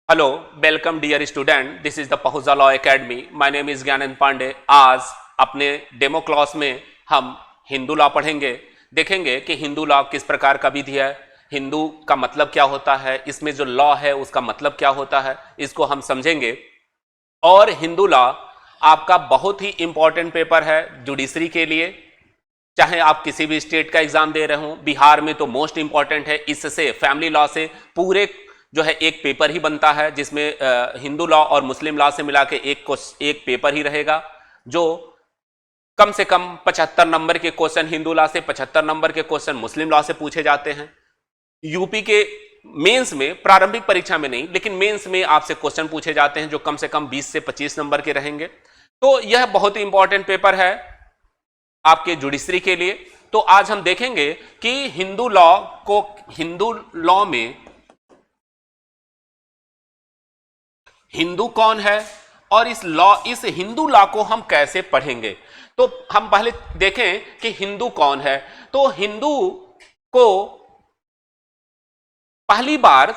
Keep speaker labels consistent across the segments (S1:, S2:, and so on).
S1: Hello, welcome dear student. This is the Pahuja law academy. My name is Gyanand Pandey. आज अपने demo class में हम Hindu law पढ़ेंगे। देखेंगे कि हिंदू लॉ किस प्रकार का विधि है, हिंदू का मतलब क्या होता है, इसमें जो लॉ है उसका मतलब क्या होता है, इसको हम समझेंगे। और हिंदू लॉ आपका बहुत ही इंपॉर्टेंट पेपर है जुडिशरी के लिए। चाहे आप किसी भी स्टेट का एग्जाम दे रहे हो, बिहार में तो मोस्ट इंपॉर्टेंट है। इससे फैमिली लॉ से पूरे जो है एक पेपर ही बनता है, जिसमें हिंदू लॉ और मुस्लिम लॉ से मिला के एक पेपर ही रहेगा। जो कम से कम 75 नंबर के क्वेश्चन हिंदू लॉ से, 75 नंबर के क्वेश्चन मुस्लिम लॉ से पूछे जाते हैं। यूपी के मेंस में, प्रारंभिक परीक्षा में नहीं लेकिन मेंस में आपसे क्वेश्चन पूछे जाते हैं जो कम से कम 20 से 25 नंबर के रहेंगे। तो यह बहुत ही इंपॉर्टेंट पेपर है आपके जुडिशरी के लिए। तो आज हम देखेंगे कि हिंदू लॉ में हिंदू कौन है और इस हिंदू लॉ को हम कैसे पढ़ेंगे। तो हम पहले देखें कि हिंदू कौन है। तो हिंदू को पहली बार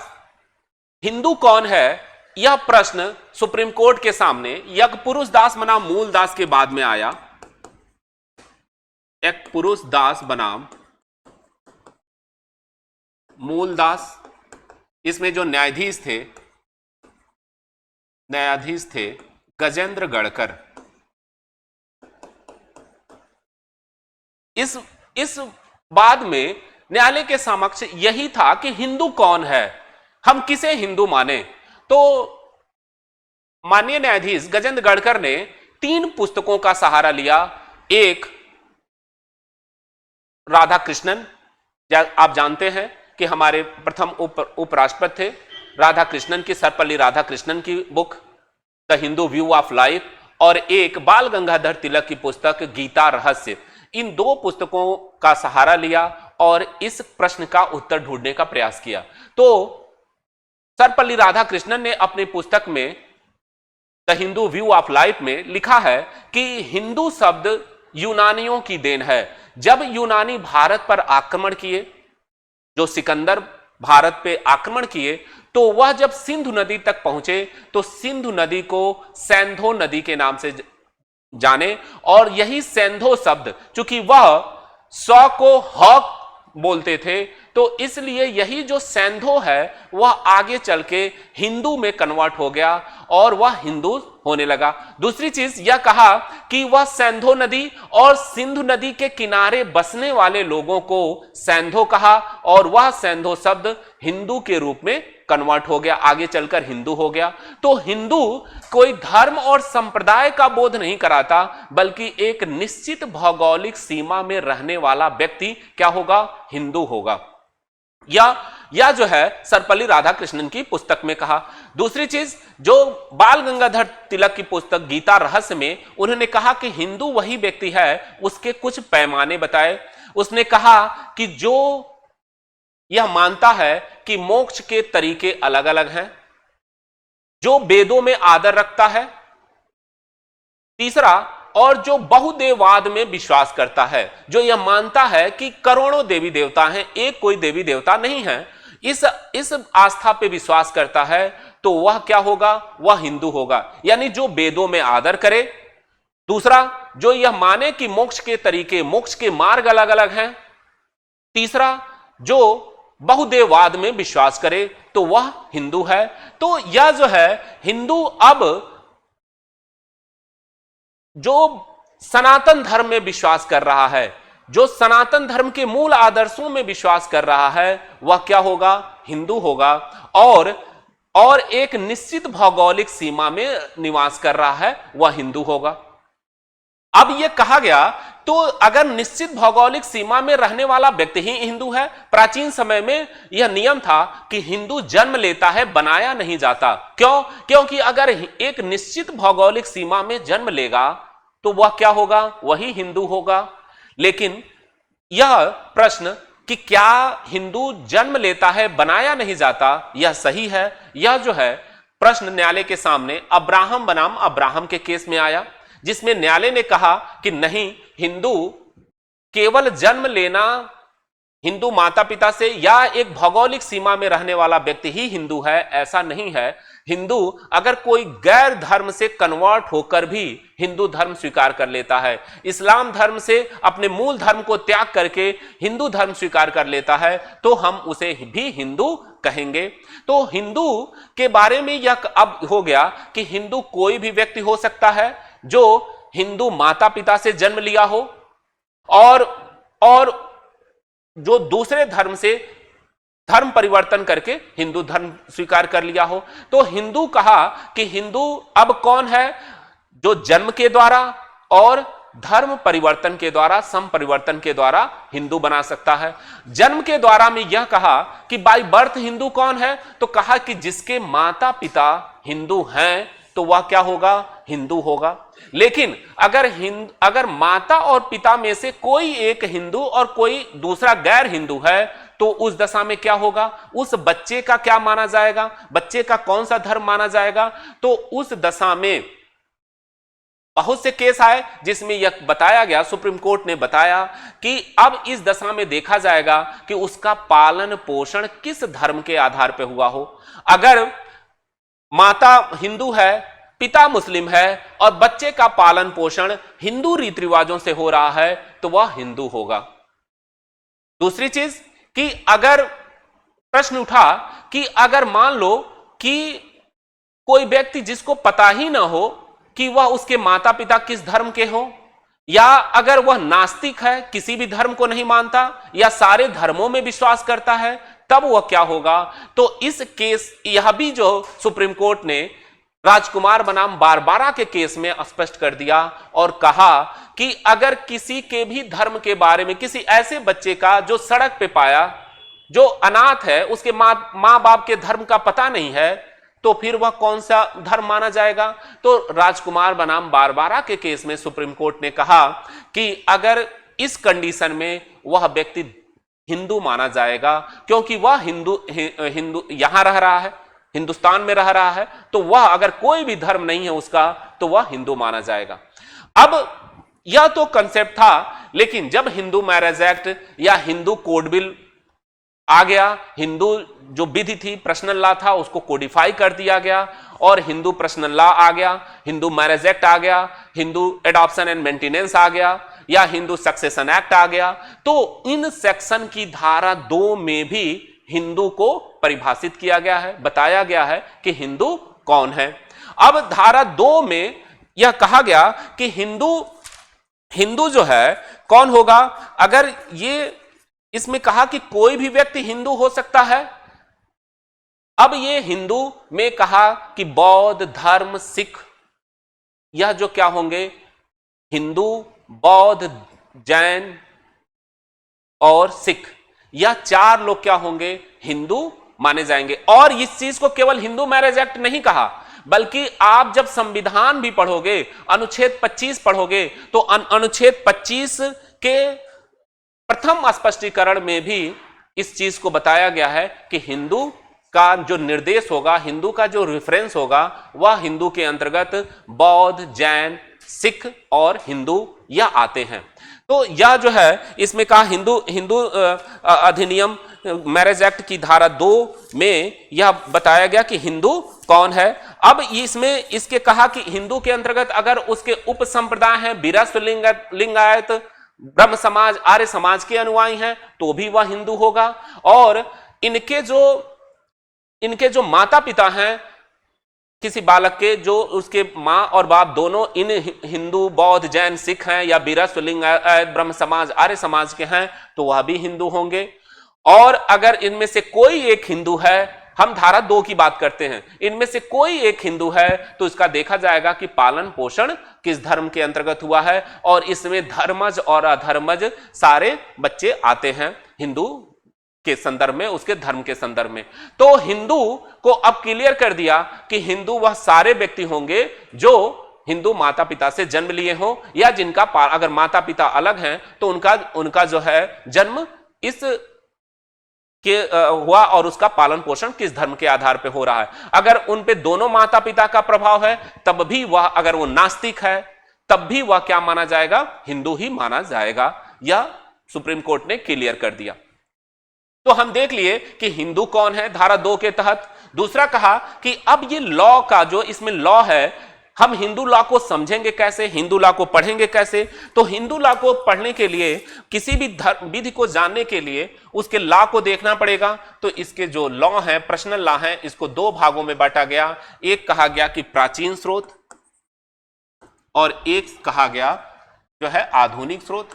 S1: हिंदू कौन है यह प्रश्न सुप्रीम कोर्ट के सामने यज्ञपुरुष दास बनाम मूल दास के बाद में आया। यज्ञपुरुष दास बनाम मूल दास, इसमें जो न्यायाधीश थे गजेंद्र गढ़कर। इस बाद में न्यायालय के समक्ष यही था कि हिंदू कौन है, हम किसे हिंदू माने। तो माननीय न्यायाधीश गजेंद्र गढ़कर ने 3 पुस्तकों का सहारा लिया। एक राधा कृष्णन, आप जानते हैं कि हमारे प्रथम उपराष्ट्रपति थे राधा कृष्णन की, सर्वपल्ली राधा कृष्णन की book the Hindu view of life, और एक बाल गंगाधर तिलक की पुस्तक गीता रहस्य। इन 2 पुस्तकों का सहारा लिया और इस प्रश्न का उत्तर ढूंढने का प्रयास किया। तो सर्वपल्ली राधा कृष्णन ने अपनी पुस्तक में the Hindu view of life में लिखा है कि हिंदू शब्द यूनानियों की देन है। जब यूनानी भारत पर आक्रमण किए, जो सिकंदर भारत पे आक्रमण किए, तो वह जब सिंधु नदी तक पहुंचे तो सिंधु नदी को सैंधो नदी के नाम से जाने, और यही सैंधो शब्द, चूंकि वह सौ को ह बोलते थे, तो इसलिए यही जो सैंधो है वह आगे चल के हिंदू में कन्वर्ट हो गया और वह हिंदू होने लगा। दूसरी चीज यह कहा कि वह सैंधो नदी और सिंधु नदी के किनारे बसने वाले लोगों को सैंधो कहा, और वह सैंधो शब्द हिंदू के रूप में कन्वर्ट हो गया, आगे चलकर हिंदू हो गया। तो हिंदू कोई धर्म और संप्रदाय का बोध नहीं कराता, बल्कि एक निश्चित भौगोलिक सीमा में रहने वाला व्यक्ति क्या होगा, हिंदू होगा। या जो है सर्वपल्ली राधाकृष्णन की पुस्तक में कहा। दूसरी चीज, जो बाल गंगाधर तिलक की पुस्तक गीता रहस्य में उन्होंने कहा कि हिंदू वही व्यक्ति है, उसके कुछ पैमाने बताए। उसने कहा कि जो यह मानता है कि मोक्ष के तरीके अलग अलग हैं, जो वेदों में आदर रखता है, तीसरा, और जो बहुदेववाद में विश्वास करता है, जो यह मानता है कि करोड़ों देवी देवता हैं, एक कोई देवी देवता नहीं है, इस आस्था पे विश्वास करता है, तो वह क्या होगा, वह हिंदू होगा। यानी जो वेदों में आदर करे। दूसरा, जो यह माने कि मोक्ष के तरीके, मोक्ष के मार्ग अलग अलग हैं। तीसरा, जो बहुदेववाद में विश्वास करे, तो वह हिंदू है। तो यह जो है हिंदू अब जो सनातन धर्म में विश्वास कर रहा है, जो सनातन धर्म के मूल आदर्शों में विश्वास कर रहा है, वह क्या होगा, हिंदू होगा। और एक निश्चित भौगोलिक सीमा में निवास कर रहा है, वह हिंदू होगा। अब यह कहा गया, तो अगर निश्चित भौगोलिक सीमा में रहने वाला व्यक्ति ही हिंदू है। प्राचीन समय में यह नियम था कि हिंदू जन्म लेता है, बनाया नहीं जाता। क्यों? क्योंकि अगर एक निश्चित भौगोलिक सीमा में जन्म लेगा तो वह क्या होगा, वही हिंदू होगा। लेकिन यह प्रश्न कि क्या हिंदू जन्म लेता है, बनाया नहीं जाता, यह सही है, यह जो है प्रश्न न्यायालय के सामने अब्राहम बनाम अब्राहम के केस में आया, जिसमें न्यायालय ने कहा कि नहीं, हिंदू केवल जन्म लेना हिंदू माता पिता से या एक भौगोलिक सीमा में रहने वाला व्यक्ति ही हिंदू है, ऐसा नहीं है। हिंदू अगर कोई गैर धर्म से कन्वर्ट होकर भी हिंदू धर्म स्वीकार कर लेता है, इस्लाम धर्म से अपने मूल धर्म को त्याग करके हिंदू धर्म स्वीकार कर लेता है, तो हम उसे भी हिंदू कहेंगे। तो हिंदू के बारे में यह अब हो गया कि हिंदू कोई भी व्यक्ति हो सकता है जो हिंदू माता पिता से जन्म लिया हो और जो दूसरे धर्म से धर्म परिवर्तन करके हिंदू धर्म स्वीकार कर लिया हो। तो हिंदू कहा कि हिंदू अब कौन है? जो जन्म के द्वारा और धर्म परिवर्तन के द्वारा, सम परिवर्तन के द्वारा हिंदू बना सकता है। जन्म के द्वारा में यह कहा कि बाय बर्थ हिंदू कौन है? तो कहा कि जिसके माता पिता हिंदू हैं तो वह क्या होगा? हिंदू होगा। लेकिन अगर माता और पिता में से कोई एक हिंदू और कोई दूसरा गैर हिंदू है तो उस दशा में क्या होगा? उस बच्चे का क्या माना जाएगा? बच्चे का कौन सा धर्म माना जाएगा? तो उस दशा में बहुत से केस आए जिसमें यह बताया गया, सुप्रीम कोर्ट ने बताया कि अब इस दशा में देखा जाएगा कि उसका पालन पोषण किस धर्म के आधार पर हुआ हो। अगर माता हिंदू है, पिता मुस्लिम है और बच्चे का पालन पोषण हिंदू रीति रिवाजों से हो रहा है तो वह हिंदू होगा। दूसरी चीज कि अगर प्रश्न उठा कि अगर मान लो कि कोई व्यक्ति जिसको पता ही ना हो कि वह उसके माता पिता किस धर्म के हो, या अगर वह नास्तिक है, किसी भी धर्म को नहीं मानता या सारे धर्मों में विश्वास करता है, तब वह क्या होगा? तो इस केस यह भी जो सुप्रीम कोर्ट ने राजकुमार बनाम बारबारा के केस में स्पष्ट कर दिया और कहा कि अगर किसी के भी धर्म के बारे में, किसी ऐसे बच्चे का जो सड़क पे पाया, जो अनाथ है, उसके मां बाप के धर्म का पता नहीं है, तो फिर वह कौन सा धर्म माना जाएगा? तो राजकुमार बनाम बारबारा के केस में सुप्रीम कोर्ट ने कहा कि अगर इस कंडीशन में वह व्यक्ति हिंदू माना जाएगा, क्योंकि वह हिंदू यहां रह रहा है, हिंदुस्तान में रह रहा है, तो वह अगर कोई भी धर्म नहीं है उसका तो वह हिंदू माना जाएगा। अब यह तो कंसेप्ट था, लेकिन जब हिंदू मैरिज एक्ट या हिंदू कोड बिल आ गया, हिंदू जो विधि थी, पर्सनल लॉ था, उसको कोडिफाई कर दिया गया और हिंदू पर्सनल लॉ आ गया, हिंदू मैरिज एक्ट आ गया, हिंदू एडॉप्शन एंड मेंटेनेंस आ गया या हिंदू सक्सेशन एक्ट आ गया। तो इन सेक्शन की धारा 2 में भी हिंदू को परिभाषित किया गया है, बताया गया है कि हिंदू कौन है। अब धारा 2 में यह कहा गया कि हिंदू जो है कौन होगा? अगर ये इसमें कहा कि कोई भी व्यक्ति हिंदू हो सकता है। अब ये हिंदू में कहा कि बौद्ध धर्म, सिख, यह जो क्या होंगे? हिंदू, बौद्ध, जैन और सिख, यह 4 लोग क्या होंगे? हिंदू माने जाएंगे। और इस चीज को केवल हिंदू मैरिज एक्ट नहीं कहा, बल्कि आप जब संविधान भी पढ़ोगे, अनुच्छेद 25 पढ़ोगे, तो अनुच्छेद 25 के प्रथम स्पष्टीकरण में भी इस चीज को बताया गया है कि हिंदू का जो निर्देश होगा, हिंदू का जो रेफरेंस होगा, वह हिंदू के अंतर्गत बौद्ध, जैन, सिख और हिंदू यह आते हैं। तो यह जो है इसमें कहा हिंदू अधिनियम मैरिज एक्ट की धारा 2 में यह बताया गया कि हिंदू कौन है। अब इसमें इसके कहा कि हिंदू के अंतर्गत अगर उसके उप संप्रदाय हैं, विरस्व, लिंगायत, ब्रह्म समाज, आर्य समाज के अनुयायी हैं, तो भी वह हिंदू होगा। और इनके जो माता पिता हैं किसी बालक के, जो उसके मां और बाप दोनों इन हिंदू, बौद्ध, जैन, सिख हैं या विरस्व, लिंगायत, ब्रह्म समाज, आर्य समाज के हैं, तो वह भी हिंदू होंगे। और अगर इनमें से कोई एक हिंदू है, हम धारा 2 की बात करते हैं, इनमें से कोई एक हिंदू है, तो इसका देखा जाएगा कि पालन पोषण किस धर्म के अंतर्गत हुआ है, और इसमें धर्मज और अधर्मज सारे बच्चे आते हैं हिंदू के संदर्भ में, उसके धर्म के संदर्भ में। तो हिंदू को अब क्लियर कर दिया कि हिंदू वह सारे व्यक्ति होंगे जो हिंदू माता पिता से जन्म लिए हों, या जिनका अगर माता पिता अलग हैं तो उनका जो है जन्म इस के हुआ और उसका पालन पोषण किस धर्म के आधार पे हो रहा है। अगर उन पे दोनों माता पिता का प्रभाव है तब भी वह, अगर वो नास्तिक है तब भी वह क्या माना जाएगा? हिंदू ही माना जाएगा। यह सुप्रीम कोर्ट ने क्लियर कर दिया। तो हम देख लिए कि हिंदू कौन है धारा 2 के तहत। दूसरा कहा कि अब ये लॉ का जो इसमें लॉ है, हम हिंदू लॉ को समझेंगे कैसे, हिंदू लॉ को पढ़ेंगे कैसे। तो हिंदू लॉ को पढ़ने के लिए, किसी भी धर्म विधि को जानने के लिए उसके लॉ को देखना पड़ेगा। तो इसके जो लॉ है, पर्सनल लॉ है, इसको 2 भागों में बांटा गया। एक कहा गया कि प्राचीन स्रोत और एक कहा गया जो है आधुनिक स्रोत,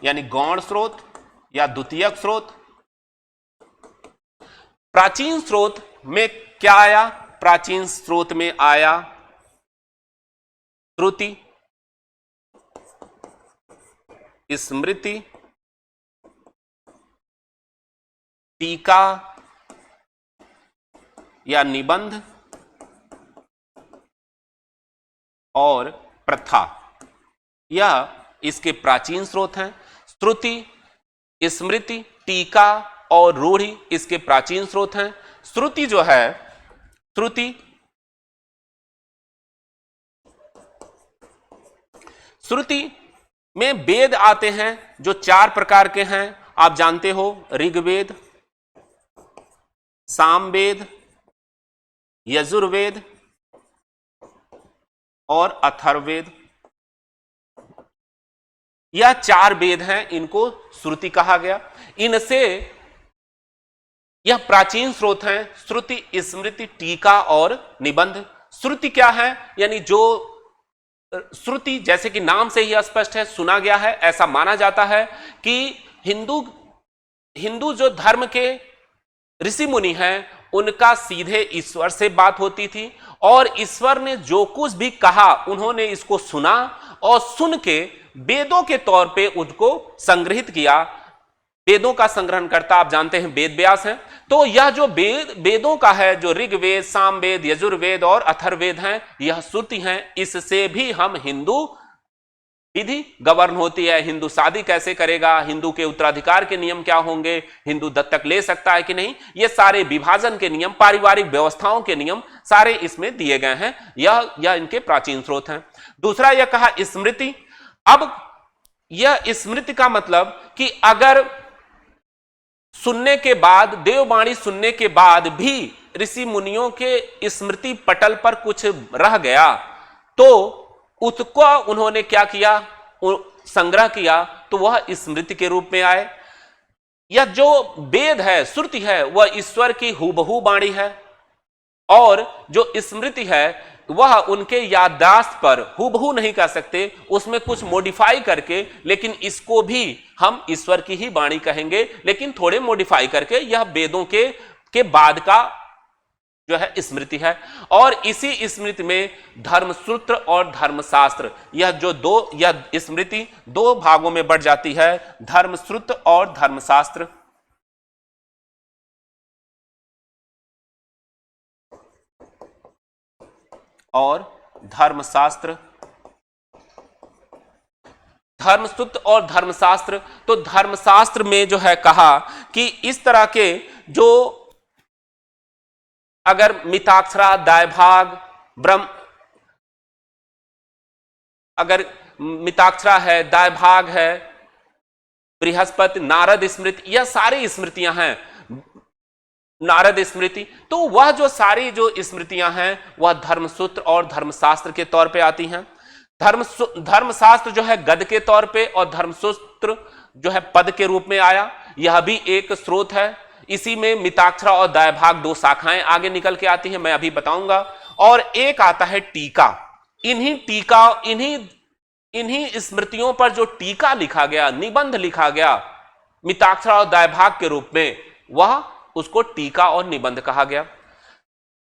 S1: यानी गौण स्रोत या द्वितीयक स्रोत। प्राचीन स्रोत में क्या आया? प्राचीन स्रोत में आया श्रुति, स्मृति, टीका या निबंध और प्रथा। यह इसके प्राचीन स्रोत हैं। श्रुति, स्मृति, टीका और रूढ़ि इसके प्राचीन स्रोत हैं। श्रुति जो है, श्रुति में वेद आते हैं जो 4 प्रकार के हैं, आप जानते हो, ऋग्वेद, सामवेद, यजुर्वेद और अथर्ववेद। यह 4 वेद हैं, इनको श्रुति कहा गया। इनसे यह प्राचीन स्रोत हैं, श्रुति, स्मृति, टीका और निबंध। श्रुति क्या है? यानी जो श्रुति, जैसे कि नाम से ही स्पष्ट है, सुना गया है। ऐसा माना जाता है कि हिंदू जो धर्म के ऋषि मुनि हैं, उनका सीधे ईश्वर से बात होती थी और ईश्वर ने जो कुछ भी कहा उन्होंने इसको सुना और सुन के वेदों के तौर पे उनको संग्रहित किया। वेदों का संग्रहण करता आप जानते हैं वेद व्यास हैं। तो यह जो वेदों का है, जो ऋग्वेद, सामवेद, यजुर्वेद और अथर्ववेद हैं, यह श्रुति हैं। इससे भी हम हिंदू विधि गवर्न होती है। हिंदू शादी कैसे करेगा, हिंदू के उत्तराधिकार के नियम क्या होंगे, हिंदू दत्तक ले सकता है कि नहीं, ये सारे विभाजन के नियम, पारिवारिक व्यवस्थाओं के नियम सारे इसमें दिए गए हैं। यह इनके प्राचीन स्रोत हैं। दूसरा यह कहा स्मृति। अब यह स्मृति का मतलब कि अगर सुनने के बाद, देववाणी सुनने के बाद भी ऋषि मुनियों के स्मृति पटल पर कुछ रह गया तो उसको उन्होंने क्या किया, संग्रह किया, तो वह स्मृति के रूप में आए। यह जो वेद है, श्रुति है, वह ईश्वर की हूबहू वाणी है और जो स्मृति है वह उनके याददाश्त पर हूबहू नहीं कर सकते, उसमें कुछ मॉडिफाई करके, लेकिन इसको भी हम ईश्वर की ही वाणी कहेंगे, लेकिन थोड़े मॉडिफाई करके। यह वेदों के बाद का जो है स्मृति है। और इसी स्मृति में धर्मसूत्र और धर्मशास्त्र, यह स्मृति 2 भागों में बढ़ जाती है, धर्मसूत्र और धर्मशास्त्र। और धर्मशास्त्र, धर्मसूत्र और धर्मशास्त्र। तो धर्मशास्त्र में जो है कहा कि इस तरह के जो, अगर मिताक्षरा, दायभाग, ब्रह्म, अगर मिताक्षरा है, दायभाग है, बृहस्पति, नारद स्मृति, यह सारी स्मृतियां हैं। नारद स्मृति, तो वह जो सारी जो स्मृतियां हैं वह धर्मसूत्र और धर्मशास्त्र के तौर पे आती हैं। धर्मशास्त्र जो है गद के तौर पे और धर्मसूत्र जो है पद के रूप में आया। यह भी एक स्रोत है। इसी में मिताक्षरा और दायभाग 2 शाखाएं आगे निकल के आती हैं, मैं अभी बताऊंगा। और एक आता है टीका। इन्हीं स्मृतियों पर जो टीका लिखा गया, निबंध लिखा गया मिताक्षरा और दायभाग के रूप में, वह उसको टीका और निबंध कहा गया।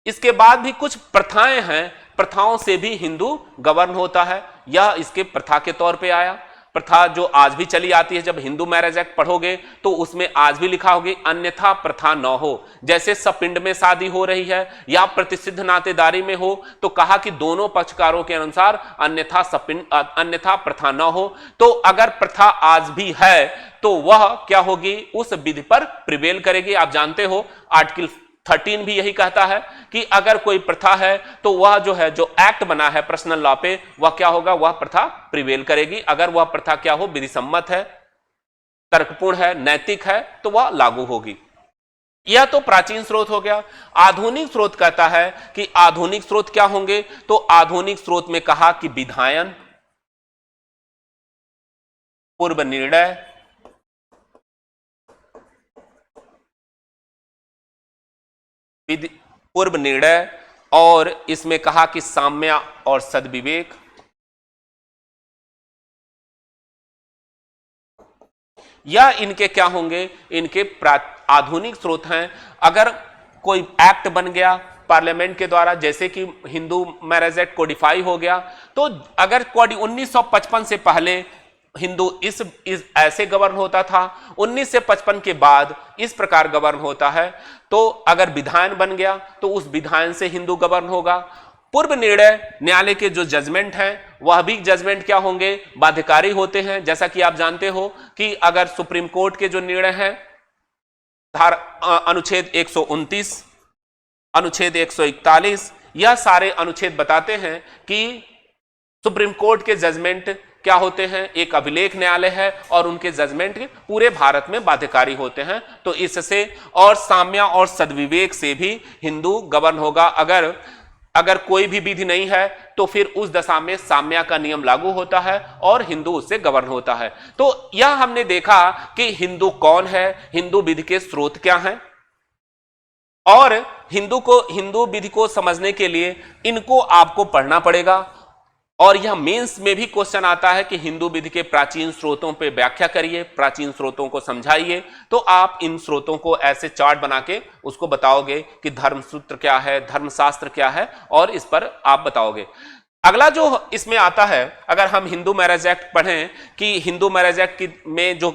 S1: इसके बाद भी कुछ प्रथाएं हैं, प्रथाओं से भी हिंदू गवर्न होता है। यह इसके प्रथा के तौर पे आया। प्रथा जो आज भी चली आती है, जब हिंदू मैरिज एक्ट पढ़ोगे तो उसमें आज भी लिखा होगी अन्यथा प्रथा न हो। जैसे सपिंड में शादी हो रही है या प्रतिसिद्ध नातेदारी में हो तो कहा कि दोनों पक्षकारों के अनुसार अन्यथा प्रथा न हो। तो अगर प्रथा आज भी है तो वह क्या होगी, उस विधि पर प्रिवेल करेगी। आप जानते हो आर्टिकल 13 भी यही कहता है कि अगर कोई प्रथा है तो वह जो है, जो एक्ट बना है पर्सनल लॉ पे, वह क्या होगा, वह प्रथा प्रिवेल करेगी। अगर वह प्रथा क्या हो, विधि सम्मत है, तर्कपूर्ण है, नैतिक है, तो वह लागू होगी। यह तो प्राचीन स्रोत हो गया। आधुनिक स्रोत कहता है कि आधुनिक स्रोत क्या होंगे, तो आधुनिक स्रोत में कहा कि विधायन, पूर्व निर्णय, पूर्व निर्णय, और इसमें कहा कि साम्य और सद्विवेक, या इनके क्या होंगे, इनके आधुनिक स्रोत हैं। अगर कोई एक्ट बन गया पार्लियामेंट के द्वारा, जैसे कि हिंदू मैरिज एक्ट कोडिफाई हो गया, तो अगर 1955 से पहले हिंदू इस ऐसे गवर्न होता था, 1955 के बाद इस प्रकार गवर्न होता है, तो अगर विधायन बन गया तो उस विधायन से हिंदू गवर्न होगा। पूर्व निर्णय न्यायालय के जो जजमेंट हैं वह भी जजमेंट क्या होंगे, बाध्यकारी होते हैं। जैसा कि आप जानते हो कि अगर सुप्रीम कोर्ट के जो निर्णय हैं, अनुच्छेद 129, अनुच्छेद 141, यह सारे अनुच्छेद बताते हैं कि सुप्रीम कोर्ट के जजमेंट क्या होते हैं, एक अभिलेख न्यायालय है और उनके जजमेंट पूरे भारत में बाध्यकारी होते हैं। तो इससे और साम्य और सद्विवेक से भी हिंदू गवर्न होगा। अगर कोई भी विधि नहीं है तो फिर उस दशा में साम्य का नियम लागू होता है और हिंदू उससे गवर्न होता है। तो यह हमने देखा कि हिंदू कौन है, हिंदू विधि के स्रोत क्या हैं, और हिंदू विधि को समझने के लिए इनको आपको पढ़ना पड़ेगा। और यह मेंस में भी क्वेश्चन आता है कि हिंदू विधि के प्राचीन स्रोतों पे व्याख्या करिए, प्राचीन स्रोतों को समझाइए। तो आप इन स्रोतों को ऐसे चार्ट बना के उसको बताओगे कि धर्मसूत्र क्या है, धर्मशास्त्र क्या है, और इस पर आप बताओगे। अगला जो इसमें आता है, अगर हम हिंदू मैरिज एक्ट पढ़ें कि हिंदू मैरिज एक्ट में जो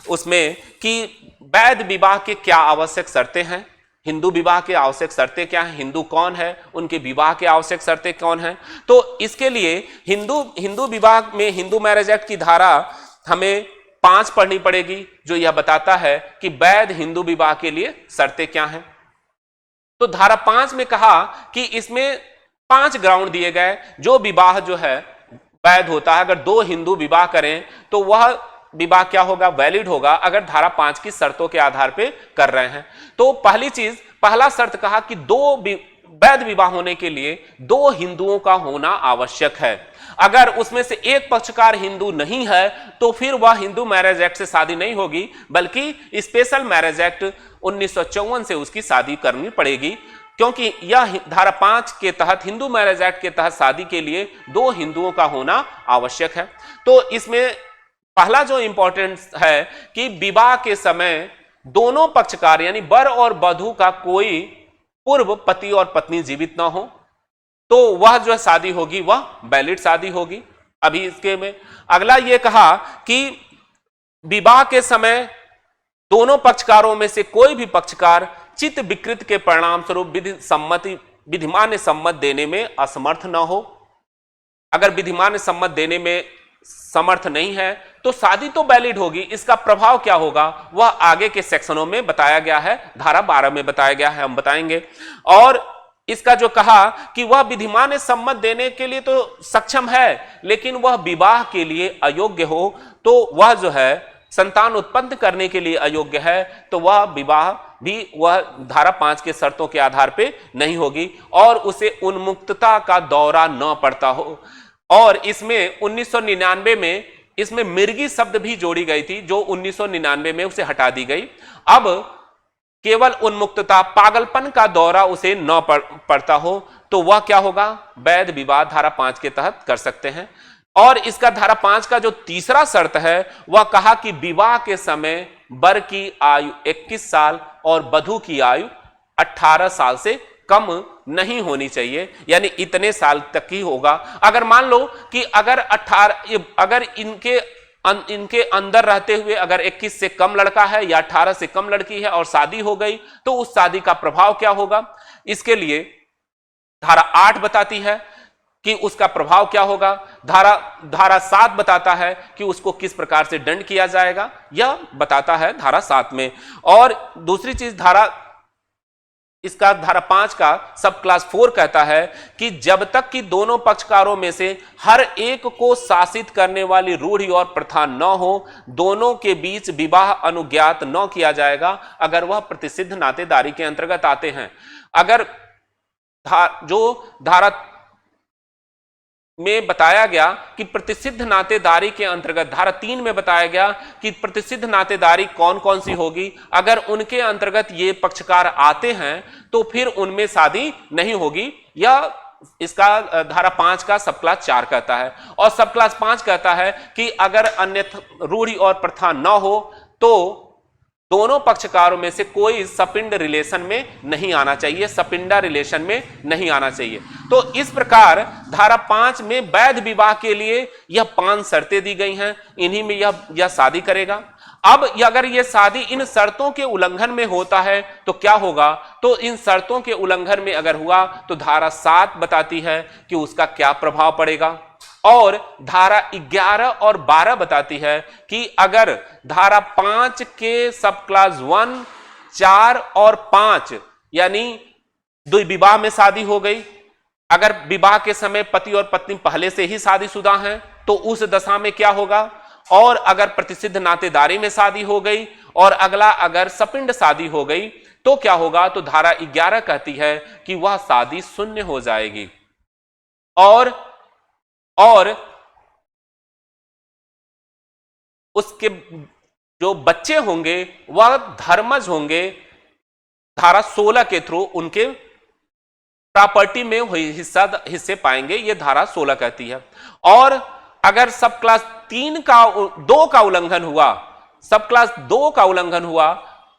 S1: उसमें कि वैध विवाह के क्या आवश्यक शर्तें हैं, हिंदू विवाह के आवश्यक शर्तें क्या हैं, हिंदू कौन है, उनके विवाह के आवश्यक शर्तें कौन हैं। तो इसके लिए हिंदू विवाह में हिंदू मैरिज एक्ट की धारा हमें 5 पढ़नी पड़ेगी, जो यह बताता है कि वैध हिंदू विवाह के लिए शर्तें क्या हैं। तो धारा 5 में कहा कि इसमें 5 ग्राउंड दिए गए, जो विवाह जो है वैध होता है। अगर 2 हिंदू विवाह करें तो वह विवाह क्या होगा, वैलिड होगा, अगर धारा 5 की शर्तों के आधार पे कर रहे हैं। तो पहला शर्त कहा कि 2 वैध विवाह होने के लिए 2 हिंदुओं का होना आवश्यक है। अगर उसमें से एक पक्षकार हिंदू नहीं है तो फिर वह हिंदू मैरिज एक्ट से शादी नहीं होगी, बल्कि स्पेशल मैरिज एक्ट 1954 से उसकी शादी करनी पड़ेगी, क्योंकि यह धारा 5 के तहत, हिंदू मैरिज एक्ट के तहत शादी के लिए 2 हिंदुओं का होना आवश्यक है। तो इसमें पहला जो इंपॉर्टेंट है कि विवाह के समय दोनों पक्षकार यानी वर और वधू का कोई पूर्व पति और पत्नी जीवित ना हो, तो वह जो शादी होगी वह वैलिड शादी होगी। अभी इसके में अगला यह कहा कि विवाह के समय दोनों पक्षकारों में से कोई भी पक्षकार चित्त विकृत के परिणाम स्वरूप विधिमान्य सम्मत देने में असमर्थ न हो। अगर विधिमान्य सम्मत देने में समर्थ नहीं है तो शादी तो वैलिड होगी, इसका प्रभाव क्या होगा वह आगे के सेक्शनों में बताया गया है, धारा 12 में बताया गया है, हम बताएंगे। और इसका जो कहा कि वह विधिमान्य सम्मत देने के लिए तो सक्षम है, लेकिन वह विवाह के लिए अयोग्य हो, तो वह जो है संतान उत्पन्न करने के लिए अयोग्य है, तो वह विवाह भी वह धारा 5 के शर्तों के आधार पे नहीं होगी, और उसे उन्मुक्तता का दौरा न पड़ता हो। और इसमें 1999 में इसमें मिर्गी शब्द भी जोड़ी गई थी, जो 1999 में उसे हटा दी गई। अब केवल उन्मुक्तता, पागलपन का दौरा उसे न पड़ता हो, तो वह क्या होगा, वैध विवाह धारा 5 के तहत कर सकते हैं। और इसका धारा 5 का जो तीसरा शर्त है वह कहा कि विवाह के समय वर की आयु 21 साल और वधू की आयु 18 साल से कम नहीं होनी चाहिए, यानी इतने साल तक ही होगा। अगर मान लो कि अगर इनके अंदर रहते हुए अगर 21 से कम लड़का है या 18 से कम लड़की है और शादी हो गई, तो उस शादी का प्रभाव क्या होगा, इसके लिए धारा 8 बताती है कि उसका प्रभाव क्या होगा। धारा 7 बताता है कि उसको किस प्रकार से दंड किया जाएगा, यह बताता है धारा 7 में। और दूसरी चीज धारा इसका धारा 5 का सब क्लास 4 कहता है कि जब तक कि दोनों पक्षकारों में से हर एक को शासित करने वाली रूढ़ि और प्रथा न हो, दोनों के बीच विवाह अनुज्ञात न किया जाएगा अगर वह प्रतिसिद्ध नातेदारी के अंतर्गत आते हैं। अगर जो धारा में बताया गया कि प्रतिसिद्ध नातेदारी के अंतर्गत, धारा 3 में बताया गया कि प्रतिसिद्ध नातेदारी कौन कौन सी होगी, अगर उनके अंतर्गत ये पक्षकार आते हैं तो फिर उनमें शादी नहीं होगी। यह इसका धारा 5 का सब क्लास 4 कहता है। और सब क्लास 5 कहता है कि अगर अन्यथा रूढ़ि और प्रथा न हो तो दोनों पक्षकारों में से कोई सपिंड रिलेशन में नहीं आना चाहिए, सपिंडा रिलेशन में नहीं आना चाहिए। तो इस प्रकार धारा 5 में वैध विवाह के लिए यह 5 शर्तें दी गई हैं, इन्हीं में यह शादी करेगा। अब अगर यह शादी इन शर्तों के उल्लंघन में होता है तो क्या होगा, तो इन शर्तों के उल्लंघन में अगर हुआ तो धारा 7 बताती है कि उसका क्या प्रभाव पड़ेगा। और धारा 11 और 12 बताती है कि अगर धारा 5 के सब क्लास 1, 4 और 5 यानी द्विविवाह में शादी हो गई, अगर विवाह के समय पति और पत्नी पहले से ही शादीशुदा हैं तो उस दशा में क्या होगा, और अगर प्रतिसिद्ध नातेदारी में शादी हो गई और अगला अगर सपिंड शादी हो गई तो क्या होगा, तो धारा 11 कहती है कि वह शादी शून्य हो जाएगी। और उसके जो बच्चे होंगे वह धर्मज होंगे, धारा 16 के थ्रू उनके प्रॉपर्टी में हिस्से पाएंगे, यह धारा 16 कहती है। और अगर सब क्लास 2 का उल्लंघन हुआ, सब क्लास 2 का उल्लंघन हुआ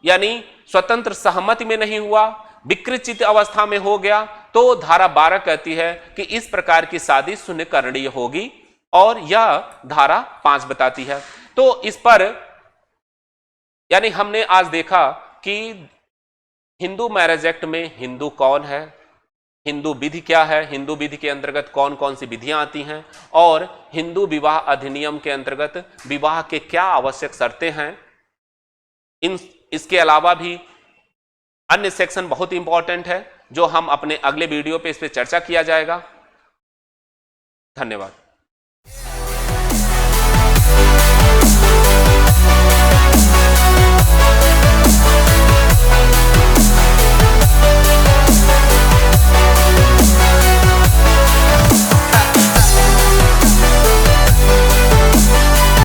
S1: यानी स्वतंत्र सहमति में नहीं हुआ, विकृत अवस्था में हो गया, तो धारा 12 कहती है कि इस प्रकार की शादी शून्य करणीय होगी, और यह धारा 5 बताती है। तो इस पर यानी हमने आज देखा कि हिंदू मैरिज एक्ट में हिंदू कौन है, हिंदू विधि क्या है, हिंदू विधि के अंतर्गत कौन कौन सी विधियां आती हैं, और हिंदू विवाह अधिनियम के अंतर्गत विवाह के क्या आवश्यक शर्तें हैं। इसके अलावा भी अन्य सेक्शन बहुत इंपॉर्टेंट है जो हम अपने अगले वीडियो पे इस पे चर्चा किया जाएगा। धन्यवाद।